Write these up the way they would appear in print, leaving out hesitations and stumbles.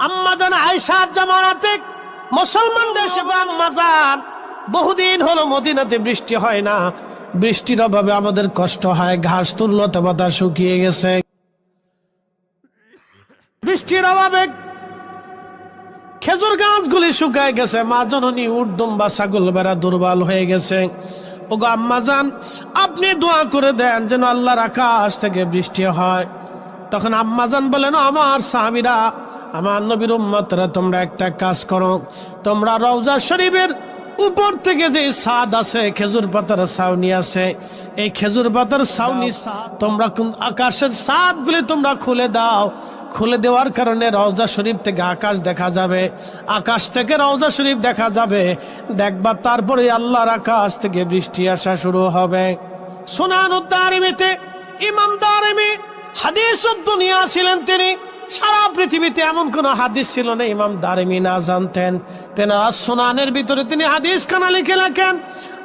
আম্মাজান আয়েশার জামানাতে মুসলমান দেশে আম্মাজান বহুদিন হলো মদিনাতে বৃষ্টি হয় না, বৃষ্টির অভাবে আমাদের কষ্ট হয়, ঘাস তুললতা পাতা শুকিয়ে গেছে, বৃষ্টির অভাবে খেজুর গাছগুলি শুকায় গেছে, মা জননী উট দুম্বা ছাগল বেড়া দুর্বল হয়ে গেছে। ওগো আম্মাজান আপনি দোয়া করে দেন যেন আল্লাহর আকাশ থেকে বৃষ্টি হয়। তখন আম্মাজান বলেন, আমার সাহাবীরা, আমার নবীর উম্মতরা, তোমরা একটা কাজ করো, তোমরা রওজা শরীফের উপর থেকে যে ছাদ আছে, খেজুর পাতার ছাউনি আছে, এই খেজুর পাতার ছাউনি তোমরা আকাশের ছাদগুলি তোমরা খুলে দাও। খুলে দেওয়ার কারণে রওজা শরীফ থেকে আকাশ দেখা যাবে, আকাশ থেকে রওজা শরীফ দেখা যাবে, দেখবা তারপরে আল্লাহর আকাশ থেকে বৃষ্টি আসা শুরু হবে। সুনানুদ দারিমিতে ইমাম দারিমি হাদিসুদ দুনিয়া ছিলেন তিনি। সারা পৃথিবীতে এমন কোন হাদিস ছিল না ইমাম দারিমি না জানতেন। তেনার সুনানের ভিতরে তিনি হাদিস খানা লিখে রাখেন।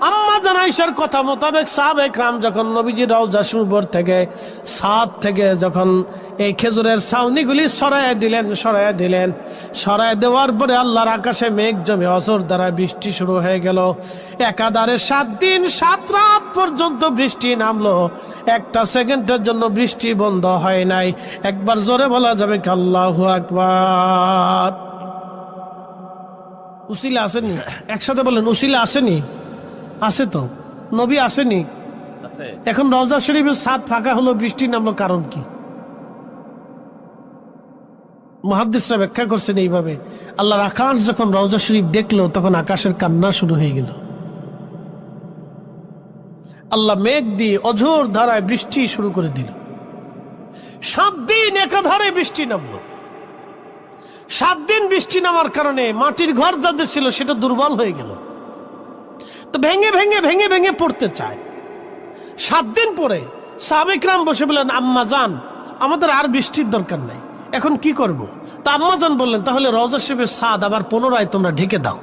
আম্মা জান আয়েশার কথা মোতাবেক সাহাবায়ে কেরাম যখন নবীজি রওজা শরীফ থেকে ছাদ থেকে যখন এই খেজুরের ছাউনিগুলি সরায় দিলেন, সরায় দেওয়ার পরে আল্লাহর আকাশে মেঘ জমে অজর দ্বারা বৃষ্টি শুরু হয়ে গেল। একাধারে 7 দিন 7 রাত পর্যন্ত বৃষ্টি নামলো, একটা সেকেন্ডের জন্য বৃষ্টি বন্ধ হয় নাই। একবার জোরে বলা যাবে কি আল্লাহু আকবার? উসিলা আসেনি? একসাথে বলেন, উসিলা আসেনি? আছে তো, নবী আসেনি? এখন রওজা শরীফের ছাদ ফাঁকা হলো, বৃষ্টি নামলো, কারণ কি? মুহাদ্দিসরা ব্যাখ্যা করছেন এইভাবে, আল্লাহর আকাশ যখন রওজা শরীফ দেখলো তখন আকাশের কান্না শুরু হয়ে গেল। আল্লাহ মেঘ দিয়ে অঝোর ধারায় বৃষ্টি শুরু করে দিল। 7 দিন একাধারে বৃষ্টি নামলো। 7 দিন বৃষ্টি নামার কারণে মাটির ঘর যাদের ছিল সেটা দুর্বল হয়ে গেল, তো ভেঙে ভেঙে ভেঙে ভেঙে পড়তে চায়। 7 দিন পরে সাহাবায়ে কেরাম বসে বললেন, আম্মা জান আমাদের আর বৃষ্টির দরকার নাই, এখন কি করব? তা আম্মা জান বললেন, তাহলে রওজা শরীফের ছাদ আবার পুনরায় তোমরা ঢেকে দাও।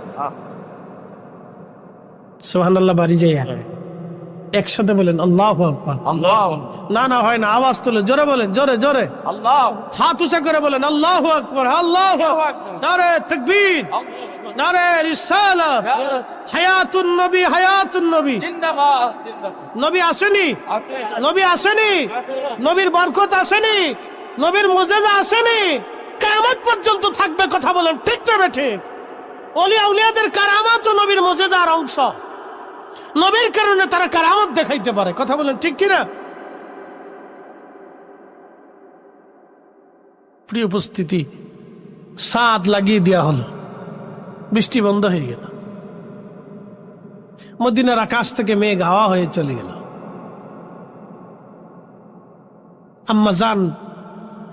সুবহানাল্লাহ, বাড়ি যাইয়া একসাথে বলেন আল্লাহু আকবার। না না হয় না, আওয়াজ তুলে জোরে বলেন, জোরে জোরে হাত উঁচা করে বলেন আল্লাহু আকবার, আল্লাহু আকবার, নারে তাকবীর, নারে রিসালাত, হায়াতুন নবী, হায়াতুন নবী, জিন্দাবাদ জিন্দাবাদ। নবী আসেনি? নবী আসেনি? নবীর বরকত আসেনি? নবীর মুজিজা আসেনি? কিয়ামত পর্যন্ত থাকবে। কথা বলেন ঠিক না বেঠিক? ওলিয়া উলিয়াদের কারামাত ও নবীর মুজিজার অংশ। নবীর কারণে তারা কারামত দেখাইতে পারে। কথা বলেন ঠিক কিনা? প্রিয় উপস্থিতি, ছাদ লাগিয়ে দেওয়া হলো, বৃষ্টি বন্ধ হয়ে গেল, মদিনার আকাশ থেকে মেঘ হাওয়া হয়ে চলে গেল। আম্মা জান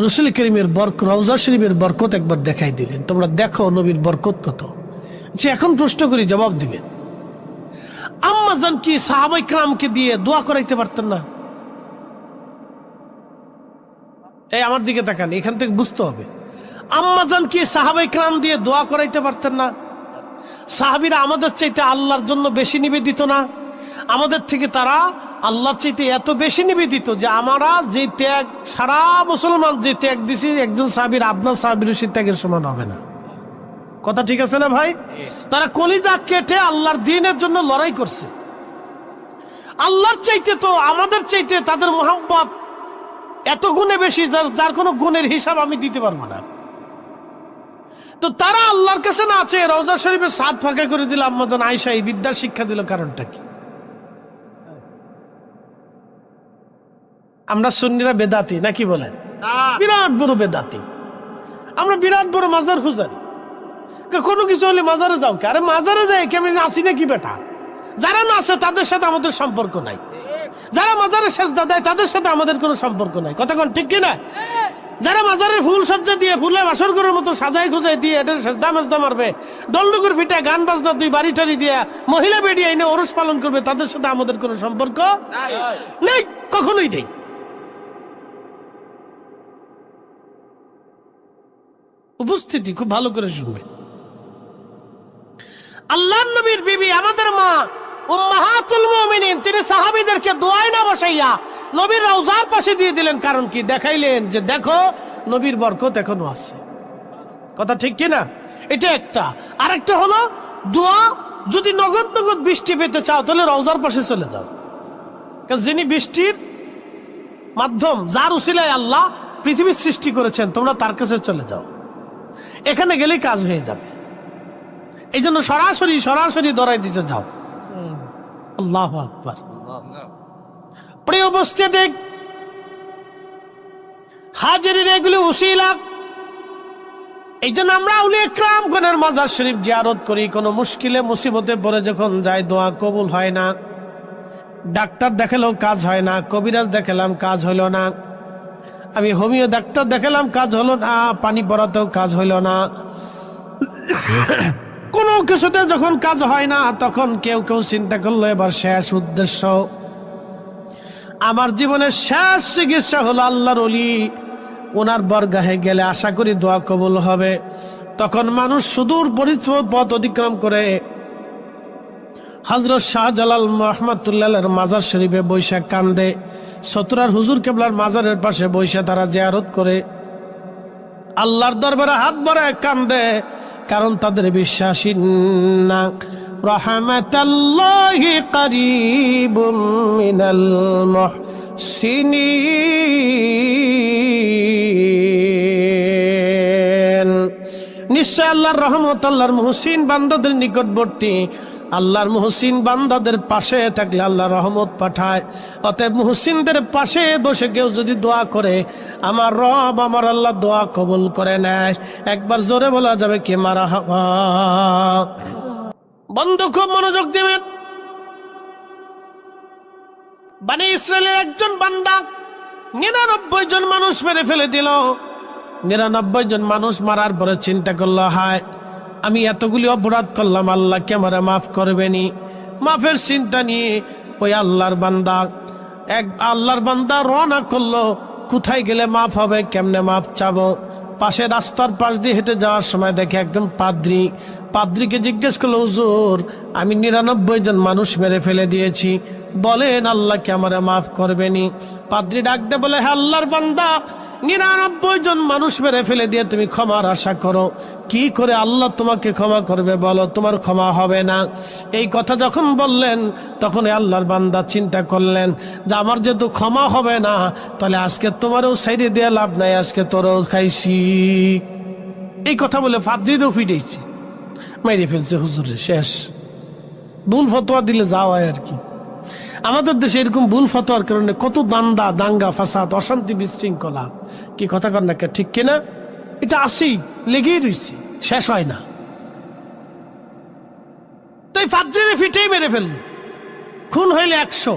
রাসূল করিমের রওজা শরীফের বরকত একবার দেখাই দিলেন, তোমরা দেখো নবীর বরকত কত। যে এখন প্রশ্ন করি, জবাব দিবেন। আম্মা জান কি সাহাবায়ে কেরামকে দিয়ে দোয়া করাইতে পারতেন না? এই আমার দিকে তাকান, এখান থেকে বুঝতে হবে। আম্মা জান কি সাহাবায়ে কেরাম দিয়ে দোয়া করাইতে পারতেন না? সাহাবীরা আমাদের চাইতে আল্লাহর জন্য বেশি নিবেদিত না? আমাদের থেকে তারা আল্লাহর চাইতে এত বেশি নিবেদিত যে আমরা যে ত্যাগ, সারা মুসলমান যে ত্যাগ দিছি, একজন সাহাবীর আপনার সাহাবীর সেই ত্যাগের সমান হবে না। কথা ঠিক আছে না ভাই? তারা কলিজা কেটে আল্লাহর দ্বীনের জন্য লড়াই করছে। আল্লাহর চাইতে তো আমাদের চাইতে তাদের মহব্বত এত গুণে বেশি, যার কোনো গুণের হিসাব আমি দিতে পারবো না। তো তারা আল্লাহর কাছে না আছে, রওজা শরীফের ছাদ ফাঁকা করে দিল। আম্মা জান আয়েশা এই বিদ্যার শিক্ষা দিল, কারণটা কি? আমরা সুন্নিরা বেদাতি নাকি বলেন? বিরাট বড় বেদাতি আমরা, বিরাট বড় মাজার খুঁজার। কোনো কিছু হলে মাজারে যাও কে? আরে মাজারে যাই কেমন নাচি নাকি বেটা? যারা নাচে তাদের সাথে আমাদের সম্পর্ক নাই, যারা মাজারে সেজদা দেয় তাদের সাথে আমাদের কোনো সম্পর্ক নাই। কথা কোন ঠিক কিনা? যারা মাজারে ফুল সজ্জা দিয়ে, ফুলের বাসর ঘরের মতো সাজাই গুজাই দিয়ে এটা সেজদা মেজদা মারবে, ডলডুকুর পিঠে গান বাজনা 2 বাড়ি টাড়ি দিয়া মহিলা বেরিয়ে এনে ওরস পালন করবে, তাদের সাথে আমাদের কোনো সম্পর্ক নেই, কখনোই নেই। উপস্থিতি খুব ভালো করে শুনবে। আল্লাহর নবীর বিবি আমাদের মা উম্মাহাতুল মুমিনিন, তিনি সাহাবীদেরকে দোয়ায় না বসাইয়া নবীর রওজার পাশে দিয়ে দিলেন। কারণ কি? দেখাইলেন যে দেখো নবীর বরকত এখনো আছে। কথা ঠিক কিনা? এটা একটা। আরেকটা হলো দোয়া, যদি নগদ নগদ বৃষ্টি পেতে চাও তাহলে রওজার পাশে চলে যাও, কারণ যিনি বৃষ্টির মাধ্যম, যার উসিলায় আল্লাহ পৃথিবীর সৃষ্টি করেছেন, তোমরা তার কাছে চলে যাও, এখানে গেলেই কাজ হয়ে যাবে। এই জন্য সরাসরি সরাসরি দরাই দিতে যাও। আল্লাহু আকবার। প্রিয় উপস্থিতি, হাজিরিন, এগুলি উসিলা। এই জন্য আমরা আউলিয়া ইকরাম গণের মাজার শরীফ জিয়ারত করি। কোনো মুশকিলে মুসিবতে পড়ে যখন যায়, দোয়া কবুল হয় না, ডাক্তার দেখালেও কাজ হয় না, কবিরাজ দেখালাম কাজ হইল না, আমি হোমিও ডাক্তার দেখালাম কাজ হলো না, পানি পড়াতেও কাজ হইল না, কোনো কিছুতে যখন কাজ হয় না, তখন কেউ কেউ চিন্তা করলো এবার শেষ উদ্দেশ্য, আমার জীবনের শেষ চিকিৎসা হলো আল্লাহর ওলি, ওনার বরগাহে গেলে আশা করি দোয়া কবুল হবে। তখন মানুষ সুদূর পথ অতিক্রম করে হযরত শাহজালাল রহমাতুল্লাহর মাজার শরীফে বৈশাখ কান্দে, সতুরার হুজুর কেবলার মাজারের পাশে বৈশা তারা জিয়ারত করে আল্লাহর দরবারে হাত ভরে কান্দে, কারণ তাদের বিশ্বাস ইন্না রাহমাতাল্লাহি করিবুম মিনাল মুহসিনিন, নিশ্চয় আল্লাহর রহমত আল্লাহর মুহসিন বান্দাদের নিকটবর্তী। আল্লাহর মুহসিন বান্দাদের পাশে থাকলে আল্লাহ রহমত পাঠায়। অতএব মুহসিনদের পাশে বসে কেউ যদি দোয়া করে, আমার রব আমার আল্লাহ দোয়া কবুল করে নেয়। একবার জোরে বলা যাবে কি মারহাবা। বন্ধু খুব মনোযোগ দিবেন। বনি ইসরায়েলের একজন বান্দা 99 জন মানুষ মেরে ফেলে দিল। 99 জন মানুষ মারার পরে চিন্তা করলো, হায় আমি এতগুলি অপরাধ করলাম, আল্লাহ কে আমারে মাফ করবেনি। মাফের চিন্তা নিয়ে ওই আল্লাহর বান্দা রওনা করলো। কোথায় গেলে মাফ হবে, কেমনে মাফ চাবো? পাশে রাস্তার পাশ দিয়ে হেঁটে যাওয়ার সময় দেখে একজন পাদ্রীকে জিজ্ঞেস করলো, হুজুর আমি 99 জন মানুষ মেরে ফেলে দিয়েছি, বলেন আল্লাহ কে আমারে মাফ করবেনি? পাদ্রী ডাক দে বলে, হ্যাঁ আল্লাহর বান্দা, 99 জন মানুষ মেরে ফেলে দিয়ে তুমি ক্ষমার আশা করো, কি করে আল্লাহ তোমাকে ক্ষমা করবে বলো? তোমার ক্ষমা হবে না। এই কথা যখন বললেন, তখন আল্লাহর বান্দা চিন্তা করলেন যে আমার যেহেতু ক্ষমা হবে না, তাহলে আজকে তোমারও সাইডে দিয়ে লাভ নাই, আজকে তোরও খাইছি। এই কথা বলে পাদ্রীরও ফিরেছে, মেরে ফেলছে হুজুরে, শেষ। ভুল ফতোয়া দিলে যাওয়া হয় আর কি। আমাদের দেশে এরকম ভুল ফতোয়ার কারণে কত দাঙ্গা ফাসাদ, অশান্তি, বিশৃঙ্খলা, কি কথা কর না ঠিক কিনা? এটা আসি লেগেই রয়েছে, শেষ হয় না। তাই পাদ্রীরে ফিটেই মেরে ফেললো। খুন হইলে 100,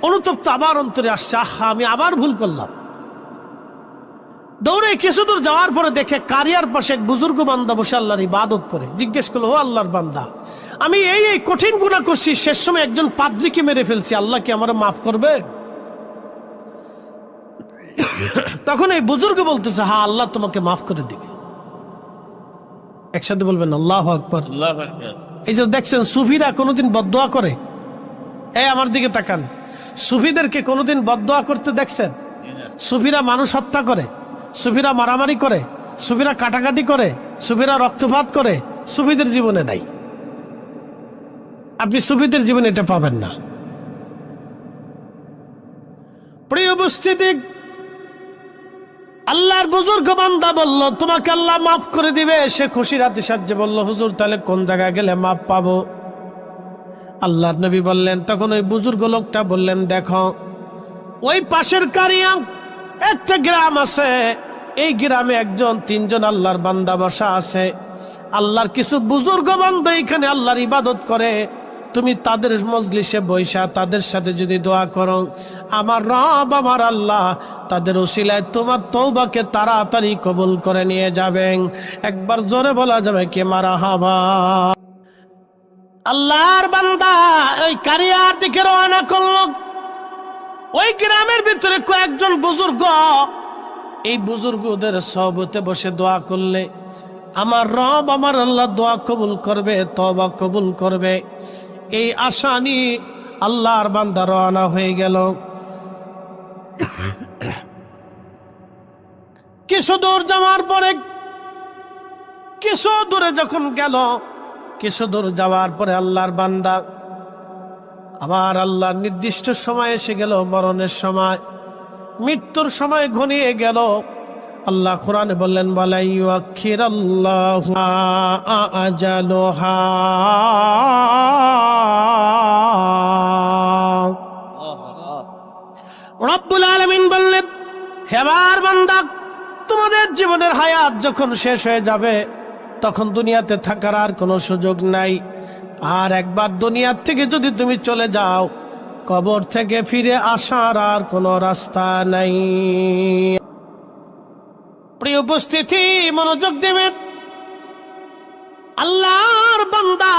অনুতপ্ত আবার অন্তরে আসছে, আহা আমি আবার ভুল করলাম। দৌড়ে কিছু দূর যাওয়ার পরে দেখে কারিয়ার পাশে এক বুজুর্গ বান্দা বসে আল্লাহর ইবাদত করে। জিজ্ঞেস করলো, ও আল্লাহর বান্দা, আমি এই কঠিন গুনাহ করছি, শেষ সময় একজন পাদ্রীকে মেরে ফেলছি, আল্লাহ কি আমার মাফ করবে? তখন এই বুজুর্গ বলতেছে, হ্যাঁ আল্লাহ তোমাকে মাফ করে দিবে। একসাথে বলবেন আল্লাহু আকবার। এই যে দেখছেন সুফিরা কোনোদিন বদদোয়া করে? এই আমার দিকে তাকান, সুফিদেরকে কোনোদিন বদদোয়া করতে দেখছেন? সুফিরা মানুষ হত্যা করে, সুফিরা মারামারি করে, সুফিরা কাটাকাটি করে, সুফিরা রক্তপাত করে, সুফিদের জীবনে নাই। আপনি সুফিদের জীবনে এটা পাবেন না। প্রিয় উপস্থিতি, আল্লাহর বুজুর্গ বান্দা বলল, তোমাকে আল্লাহ মাফ করে দিবে। সে খুশির হাতে সাহায্যে বলল, হুজুর তাহলে কোন জায়গায় গেলে মাফ পাবো? আল্লাহর নবী বললেন, তখন ওই বুজুর্গ লোকটা বললেন, দেখো ওই পাশের কারিয়া একটা গ্রাম আছে, এই গ্রামে 1-3 জন আল্লাহর বান্দা বসা আছে। আল্লাহর কিছু বুজুর্গ বান্দা এখানে আল্লাহর ইবাদত করে। তুমি তাদের মজলিসে বৈশা তাদের সাথে যদি দোয়া করো, আমার রব আমার আল্লাহ তাদের ওসিলায় তোমার তওবাকে তাড়াতাড়ি কবুল করে নিয়ে যাবেন। একবার জোরে বলা যাবে কি মারহাবা। আল্লাহর বান্দা ওই কারিয়ার দিকে রওনা করলো। ওই গ্রামের ভিতরে কয়েকজন বুজুর্গ, এই বুজুর্গদের সহবতে বসে দোয়া করলে আমার রব আমার আল্লাহ দোয়া কবুল করবে, তওবা কবুল করবে, এই আশা নিয়ে আল্লাহর বান্দা রওনা হয়ে গেল। কিছু দূর যাওয়ার পরে কিছু দূরে যখন গেল, কিছু দূর যাওয়ার পরে আল্লাহর বান্দা, আমার আল্লাহর নির্দিষ্ট সময় এসে গেল, মরণের সময়, মৃত্যুর সময় ঘনিয়ে গেল। আল্লাহ কোরআনে বললেন, ওয়ালা ইউআখিরাল্লাহু আজালুহা, রব্বুল আলামিন বললেন, হে আমার বান্দা, তোমাদের জীবনের হায়াত যখন শেষ হয়ে যাবে, তখন দুনিয়াতে থাকার আর কোনো সুযোগ নাই। আর একবার দুনিয়ার থেকে যদি তুমি চলে যাও, কবর থেকে ফিরে আসার আর কোনো রাস্তা নাই। প্রিয় উপস্থিতি, মনোযোগ দেবেন। আল্লাহর বান্দা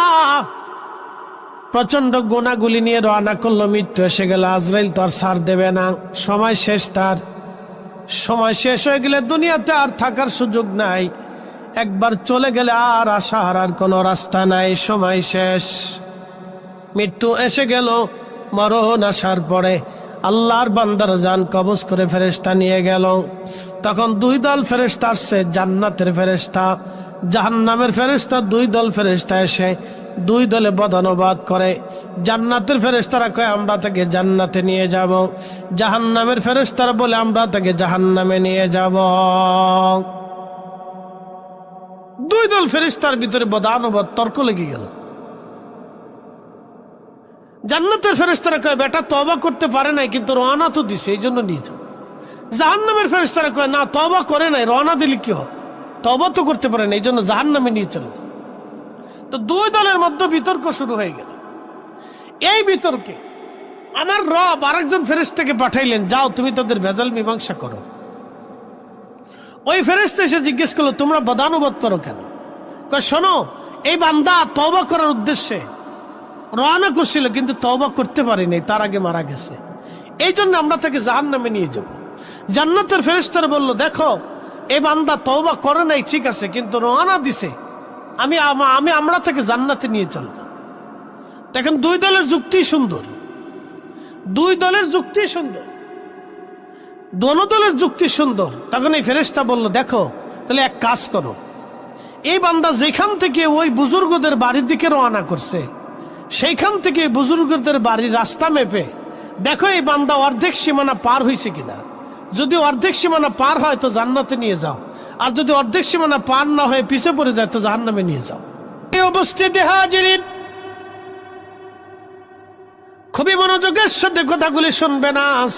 প্রচন্ড গুনাহগুলি নিয়ে রওনা করলো, মৃত্যু এসে গেল। আজরাইল তো আর ছাড় দেবে না, সময় শেষ। তার সময় শেষ হয়ে গেলে দুনিয়াতে আর থাকার সুযোগ নাই। একবার চলে গেলে আর আসার আর কোনো রাস্তা নাই, সময় শেষ। মৃত্যু এসে গেল। মরণ আসার পরে আল্লাহর বান্দার জান কবজ করে ফেরেশতা নিয়ে গেল। তখন দুই দল ফেরেশতা আসছে, জান্নাতের ফেরেশতা, জাহান্নামের ফেরেশতা। দুই দল ফেরেশতা এসে দুই দলে বদানুবাদ করে। জান্নাতের ফেরেশতারা কয় আমরা তাকে জান্নাতে নিয়ে যাব, জাহান্নামের ফেরেশতারা বলে আমরা তাকে জাহান্নামে নিয়ে যাব। দুই দল ফেরেশতার ভিতরে বদানুবাদ, তর্ক লেগে গেল। জান্নাতের ফেরেশতারা কয় বেটা তওবা করতে পারে নাই, কিন্তু রওনা তো দিছে, এই জন্য নিয়ে যাও। জাহান্নামের ফেরেশতারা কয় না, তওবা করে নাই, রওনা দিলে কি হবে, তওবা তো করতে পারে না, এই জন্য জাহান্নামে নিয়ে চলে যাও। তো দুই দলের মধ্যে বিতর্ক শুরু হয়ে গেল। এই বিতর্কে আমার রব আরেকজন ফেরেশতাকে পাঠাইলেন, যাও তুমি তাদের ভেজাল মীমাংসা করো। ওই ফেরেশতা এসে জিজ্ঞেস করলো, তোমরা বদানুবাদ করো কেন? কয় শোনো, এই বান্দা তওবা করার উদ্দেশ্যে রওনা করছিল, কিন্তু তওবা করতে পারেনি, তার আগে মারা গেছে, এই জন্য আমরা তাকে জাহান্নামে নিয়ে যাব। জান্নাতের ফেরেশতারা বলল, দেখো এই বান্দা তওবা করে নাই ঠিক আছে, কিন্তু রওনা দিছে, আমরা তাকে জান্নাতে নিয়ে চলে যাব। দেখেন দুই দলের যুক্তি সুন্দর, দুই দলের যুক্তি সুন্দর, দোনো দলের যুক্তি সুন্দর। তখন এই ফেরেশতা বলল, দেখো তাহলে এক কাজ করো, এই বান্দা যেখান থেকে ওই বুজুর্গদের বাড়ির দিকে রওনা করছে, সেইখান থেকে বুজুর্গদের বাড়ির রাস্তা মেপে দেখো এই বান্দা অর্ধেক সীমানা পার হয়েছে কিনা। যদি অর্ধেক সীমানা পার হয় তো জান্নাতে নিয়ে যাও, আর যদি অর্ধেক সীমানা পার না হয়ে পিছে পড়ে যায় তো জাহান্নামে নিয়ে যাও। এই অবস্থিতি হাজিরিন, খুবই মনোযোগের সাথে কথাগুলি শুনবেন। আজ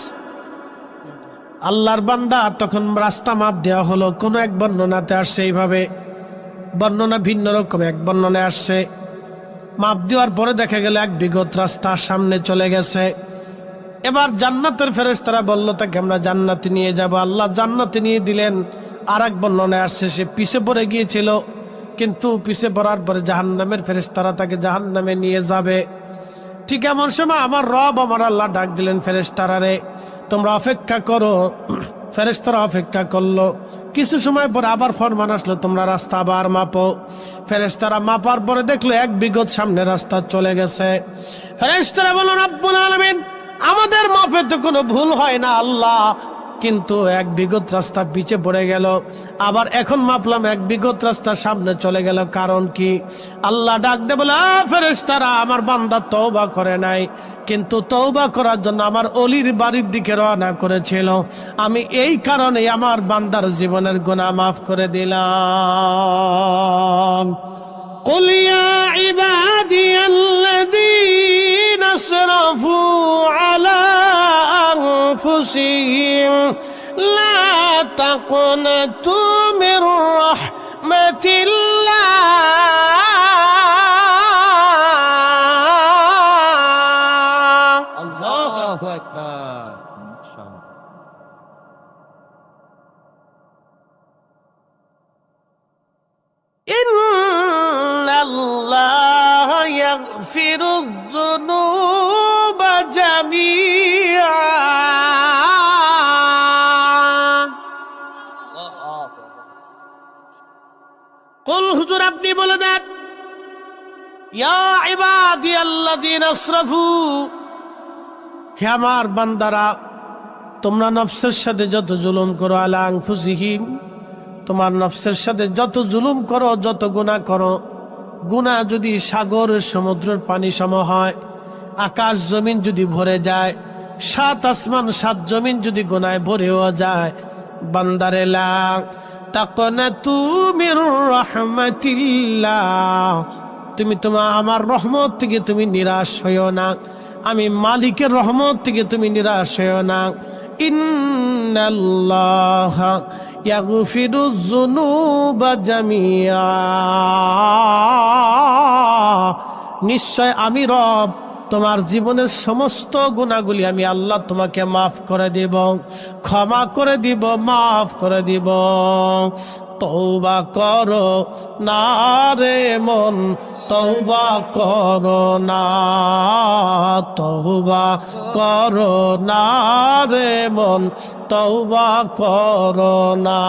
আল্লাহর বান্দা তখন রাস্তা মাপ দেওয়া হলো। কোন এক বর্ণনাতে আসছে এইভাবে, বর্ণনা ভিন্ন রকম, এক বর্ণনায় আসছে মাপ দেওয়ার পরে দেখা গেল এক বিগত রাস্তা সামনে চলে গেছে। এবার জান্নাতের ফেরেশতারা বলল তাকে আমরা জান্নাতে নিয়ে যাব। আল্লাহ জান্নাতে নিয়ে দিলেন। আর এক বর্ণনায় আসছে সে পিছে পড়ে গিয়েছিল, কিন্তু পিছে পড়ার পরে জাহান্নামের ফেরেশতারা তাকে জাহান্নামে নিয়ে যাবে। ঠিক এমন সময় আমার রব আমার আল্লাহ ডাক দিলেন, ফেরেশতারারে তোমরা অপেক্ষা করো। ফেরেশতারা অপেক্ষা করলো। কিছু সময় পর আবার ফরমান আসলো, তোমরা রাস্তা আবার মাপো। ফেরেশতারা মাপার পরে দেখলো এক বিগত সামনে রাস্তা চলে গেছে। ফেরেশতারা বলল, রব্বুল আলামিন আমাদের মাপে তো কোনো ভুল হয় না আল্লাহ, কিন্তু এক বিগত রাস্তা পিছে পড়ে গেল। আবার এখন মাপলাম এক বিগত রাস্তা সামনে চলে গেল, কারণ কি? আল্লাহ ডাক দে বলে, ফেরেশতারা আমার বান্দা তওবা করে নাই, কিন্তু তওবা করার জন্য আমার অলির বাড়ির দিকে রওনা করেছিল, আমি এই কারণে আমার বান্দার জীবনের গুনাহ মাফ করে দিলাম। قل يا عبادي الذين اسرفوا على أنفسهم لا تقنطوا من رحمة الله. الله أكبر. إن الله يغفر الذنوب جميعا. قل হুজুর আপনি বলে দেন, ইয়া ইবাদিয়াল্লাযীনা আসরাফু, হে আমার বান্দারা তোমরা নফসের সাথে যত জুলুম করো, আলা আনফুসিহিম তোমার নফসের সাথে যত জুলুম করো, যত গুনাহ করো, গুনাহ যদি সাগর সমুদ্রের পানি সম হয়, আকাশ জমিন যদি ভরে যায়, 7 আসমান 7 জমিন যদি গুনায় ভরেও যায়, বান্দারে লা তাকনাতু মির রাহমাতিল্লাহ, তুমি আমার রহমত থেকে তুমি নিরাশ হইও না, আমি মালিকের রহমত থেকে তুমি নিরাশ হইও না। ইন্নাল্লাহা ইয়াগফিরুয যুনুবা জামিআ, নিশ্চয় আমি রব তোমার জীবনের সমস্ত গুনাহগুলি আমি আল্লাহ তোমাকে মাফ করে দিব, ক্ষমা করে দিব, মাফ করে দিব। তওবা করো না রে মন, তওবা করো না, তওবা করো না রে মন, তওবা করো না।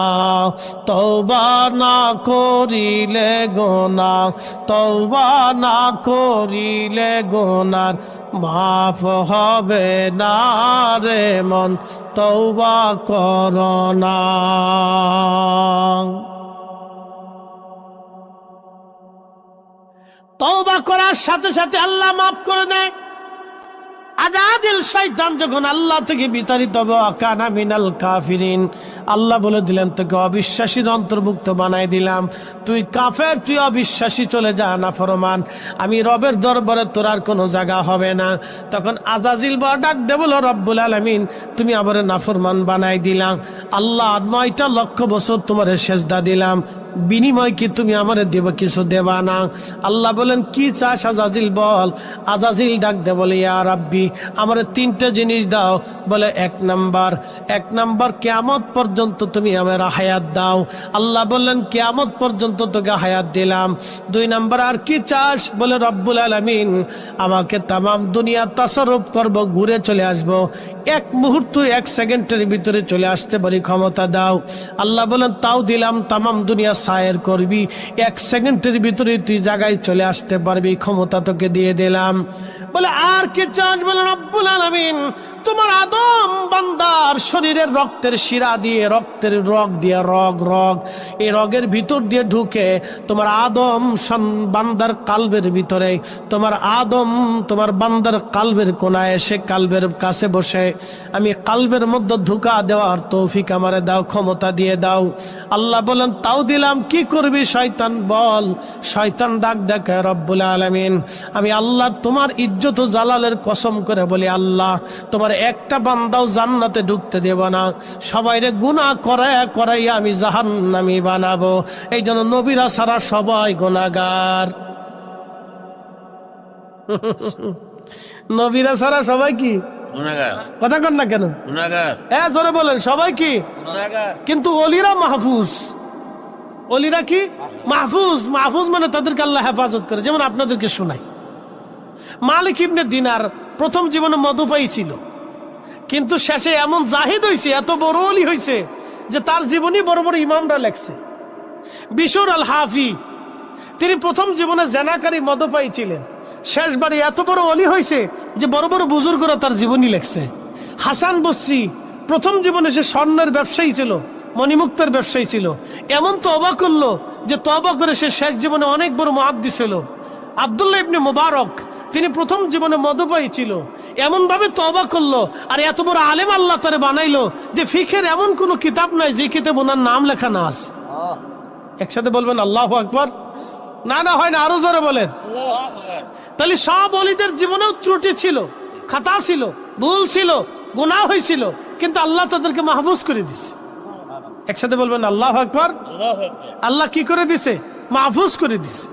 তওবা না করিলে গুনাহ, তওবা না করিলে গুনাহ মাফ হবে না রে মন, তওবা করো না। তওবা করার সাথে সাথে আল্লাহ মাফ করে দেয়। আজাজিল শয়তান যখন আল্লাহ থেকে বিতাড়িত হবে, কানা মিনাল কাফিরিন, আল্লাহ বলে দিলেন তোকে অবিশ্বাসীর অন্তর্ভুক্ত বানাই দিলাম, তুই কাফের, তুই অবিশ্বাসী, চলে যা নাফরমান, আমি রবের দরবারে তোর আর কোনো জায়গা হবে না। তখন আজাজিল বড় ডাক দে বলো, রব্বুল আলামিন তুমি আমারে নাফরমান বানাই দিলাম, আল্লাহ 9 লক্ষ বছর তোমারে সেজদা দিলাম, বিনিময় কি তুমি আমারে দেব? কিছু দেবা না। আল্লাহ বলেন কি চাস আজাজিল বল। আজাজিল ডাক দে বলে, ইয়া রাব্বি আমারে 3টে জিনিস দাও। বলে এক নাম্বার কিয়ামত পর্যন্ত তুমি আমার হায়াত দাও। আল্লাহ বললেন কিয়ামত পর্যন্ত তোকে হায়াত দিলাম। 2 নাম্বার আর কি চাস? বলে রব্বুল আলামিন আমাকে তামাম দুনিয়া তাসাররুফ করব, ঘুরে চলে আসব, 1 মুহূর্ত 1 সেকেন্ডের ভিতরে চলে আসতে পারি, ক্ষমতা দাও। আল্লাহ বলেন তাও দিলাম, তামাম দুনিয়া সায়ের করবি, 1 সেকেন্ডের ভিতরে তুই জায়গায় চলে আসতে পারবি, ক্ষমতা তোকে দিয়ে দিলাম। বলে আর কি চাস? বলে রব্বুল আলামিন তোমার আদম বান্দার শরীরের রক্তের শিরা দিয়ে, রক্তের রগ দিয়ে, রগ এই রগের ভিতর দিয়ে ঢুকে তোমার আদম বান্দার কালবের ভিতরে, তোমার আদম তোমার বান্দার কালবের কোনায় এসে কালবের কাছে বসে আমি কালবের মধ্যে ঢুকা দেওয়ার তৌফিক আমারে দাও, ক্ষমতা দিয়ে দাও। আল্লাহ বলেন তাও দিলাম। কি করবি? শয়তান বল। শয়তান ডাক দেখে, রব্বুল আলামিন আমি আল্লাহ তোমার ইজ্জত ও জালালের কসম করে বলি, আল্লাহ তোমার একটা বান্দাও জান্নাতে ঢুকতে দেব না, সবাইরে গুনাহ করাইয়া আমি জাহান্নামী বানাবো। এই জন্য নবীরা সারা সবাই গুনাহগার। নবীরা সারা সবাই কি গুনাহগার? কথা কন না কেন? গুনাহগার। হ্যাঁ জোরে বলেন, সবাই কি গুনাহগার? কিন্তু ওলিরা মাহফুজ। ওলিরা কি মাহফুজ? মাহফুজ মানে তাদেরকে আল্লাহ হেফাজত করে। যেমন আপনাদেরকে শোনাই, মালিক ইবনে দিনার প্রথম জীবনে মধুপায়ী ছিল, কিন্তু শেষে এমন জাহিদ হয়েছে, এত বড় ওলি হয়েছে যে তার জীবনী বড় বড় ইমামরা লেখছে। বিশর আল হাফি তিনি প্রথম জীবনে জেনাকারী মধুপায়ী ছিলেন, শেষবারে এত বড় ওলি হয়েছে যে বড় বড় বুজুর্গরা তার জীবনী লেখছে। হাসান বসরি প্রথম জীবনে সে স্বর্ণের ব্যবসায়ী ছিল, মণিমুক্তার ব্যবসায়ী ছিল, এমন তওবা করলো যে তওবা করে সে শেষ জীবনে অনেক বড় মুহাদ্দিস হলো। আব্দুল্লাহ ইবনে মুবারক তিনি প্রথম জীবনে মধুপায়ী ছিল, এমন ভাবে তওবা করলো আর এত বড় আলেম আল্লাহ তারে বানাইলো যে ফিকের এমন কোন কিতাব নাই যে কিতাব ওনার নাম লেখা না আছে। একসাথে বলবেন আল্লাহু আকবার। না না হয় না, আরো জোরে বলেন। তাহলে সব ওলিদের জীবনেও ত্রুটি ছিল, খাতা ছিল, ভুল ছিল, গুনাহ হয়েছিল, কিন্তু আল্লাহ তাদেরকে মাহফুজ করে দিছে। একসাথে বলবেন আল্লাহু আকবার। আল্লাহ কি করে দিছে? মাহফুজ করে দিছে।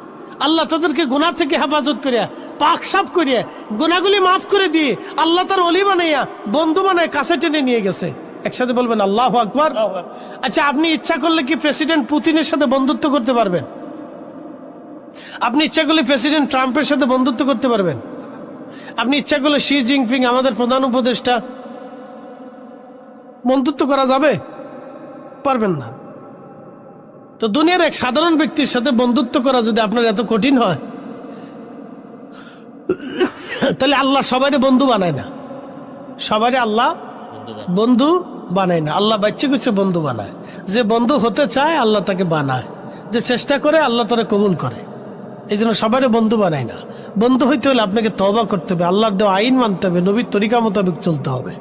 আল্লাহ তাদেরকে গুনাহ থেকে হেফাজত করিয়া, পাক সাফ করিয়া, গুনাহগুলি মাফ করে দিয়ে আল্লাহ তার ওলি বানাইয়া, বন্ধু বানায় কাছে টেনে নিয়ে গেছে। একসাথে বলবেন আল্লাহু আকবার। আচ্ছা, আপনি ইচ্ছা করলে কি প্রেসিডেন্ট পুতিনের সাথে বন্ধুত্ব করতে পারবেন? আপনি ইচ্ছা করলে প্রেসিডেন্ট ট্রাম্পের সাথে বন্ধুত্ব করতে পারবেন? আপনি ইচ্ছা করলে শি জিনপিং আমাদের প্রধান উপদেষ্টা বন্ধুত্ব করা যাবে? পারবেন না। তো দুনিয়ার এক সাধারণ ব্যক্তির সাথে বন্ধুত্ব করা যদি আপনার এত কঠিন হয়, তাহলে আল্লাহ সবাইরে বন্ধু বানায় না। সবাইরে আল্লাহ বন্ধু বানায় না, আল্লাহ বাচ্চা কুচ্ছে বন্ধু বানায়। যে বন্ধু হতে চায় আল্লাহ তাকে বানায়, যে চেষ্টা করে আল্লাহ তারা কবুল করে। এই জন্য সবারই বন্ধু বানায় না। বন্ধু হইতে হলে আপনাকে তওবা করতে হবে, আল্লাহর দেওয়া আইন মানতে হবে, নবীর তরিকা মোতাবেক চলতে হবে।